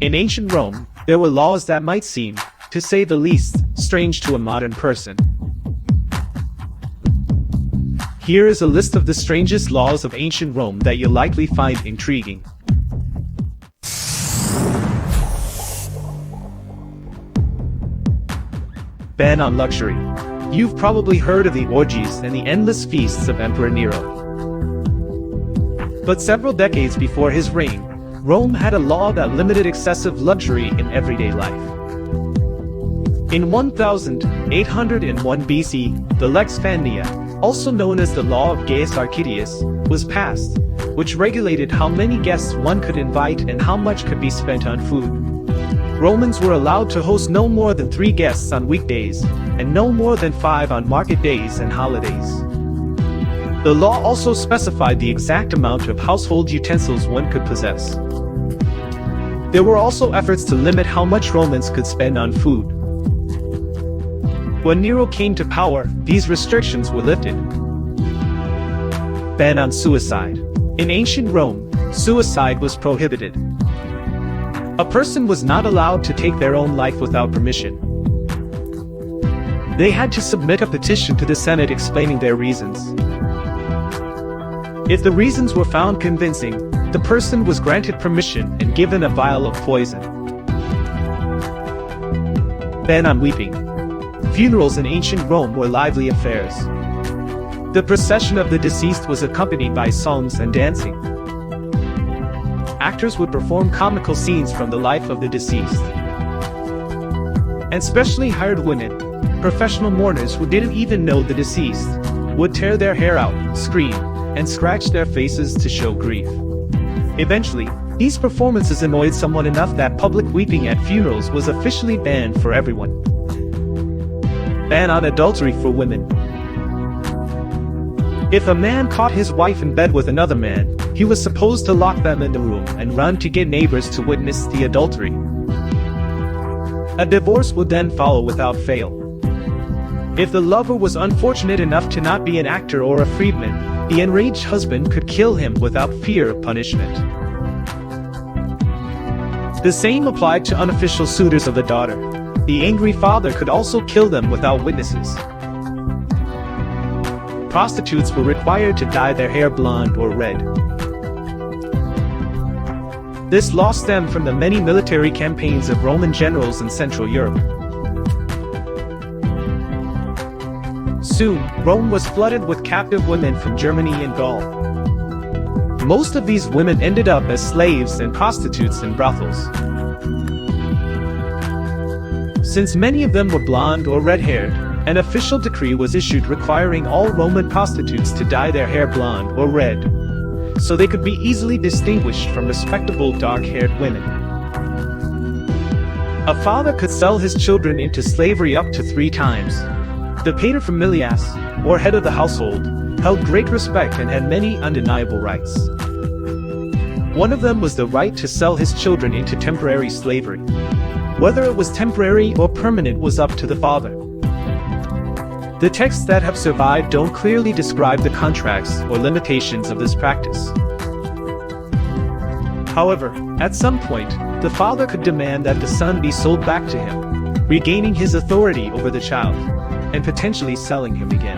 In ancient Rome, there were laws that might seem, to say the least, strange to a modern person. Here is a list of the strangest laws of ancient Rome that you'll likely find intriguing. Ban on luxury. You've probably heard of the orgies and the endless feasts of Emperor Nero. But several decades before his reign, Rome had a law that limited excessive luxury in everyday life. In 1801 BC, the Lex Fannia, also known as the Law of Gaius Arcadius, was passed, which regulated how many guests one could invite and how much could be spent on food. Romans were allowed to host no more than 3 guests on weekdays, and no more than 5 on market days and holidays. The law also specified the exact amount of household utensils one could possess. There were also efforts to limit how much Romans could spend on food. When Nero came to power, these restrictions were lifted. Ban on suicide. In ancient Rome, suicide was prohibited. A person was not allowed to take their own life without permission. They had to submit a petition to the Senate explaining their reasons. If the reasons were found convincing, the person was granted permission and given a vial of poison. Ban on weeping. Funerals in ancient Rome were lively affairs. The procession of the deceased was accompanied by songs and dancing. Actors would perform comical scenes from the life of the deceased. And specially hired women, professional mourners who didn't even know the deceased, would tear their hair out, scream, and scratch their faces to show grief. Eventually, these performances annoyed someone enough that public weeping at funerals was officially banned for everyone. Ban on adultery for women. If a man caught his wife in bed with another man, he was supposed to lock them in the room and run to get neighbors to witness the adultery. A divorce would then follow without fail. If the lover was unfortunate enough to not be an actor or a freedman, the enraged husband could kill him without fear of punishment. The same applied to unofficial suitors of the daughter. The angry father could also kill them without witnesses. Prostitutes were required to dye their hair blonde or red. This law stemmed from the many military campaigns of Roman generals in Central Europe. Soon, Rome was flooded with captive women from Germany and Gaul. Most of these women ended up as slaves and prostitutes in brothels. Since many of them were blonde or red-haired, an official decree was issued requiring all Roman prostitutes to dye their hair blonde or red, so they could be easily distinguished from respectable dark-haired women. A father could sell his children into slavery up to 3 times. The paterfamilias, or head of the household, held great respect and had many undeniable rights. One of them was the right to sell his children into temporary slavery. Whether it was temporary or permanent was up to the father. The texts that have survived don't clearly describe the contracts or limitations of this practice. However, at some point, the father could demand that the son be sold back to him, regaining his authority over the child, and potentially selling him again.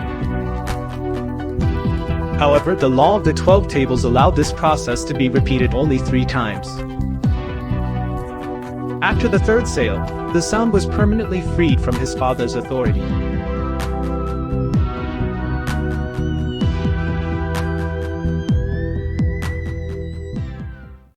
However, the law of the 12 tables allowed this process to be repeated only 3 times. After the 3rd sale, the son was permanently freed from his father's authority.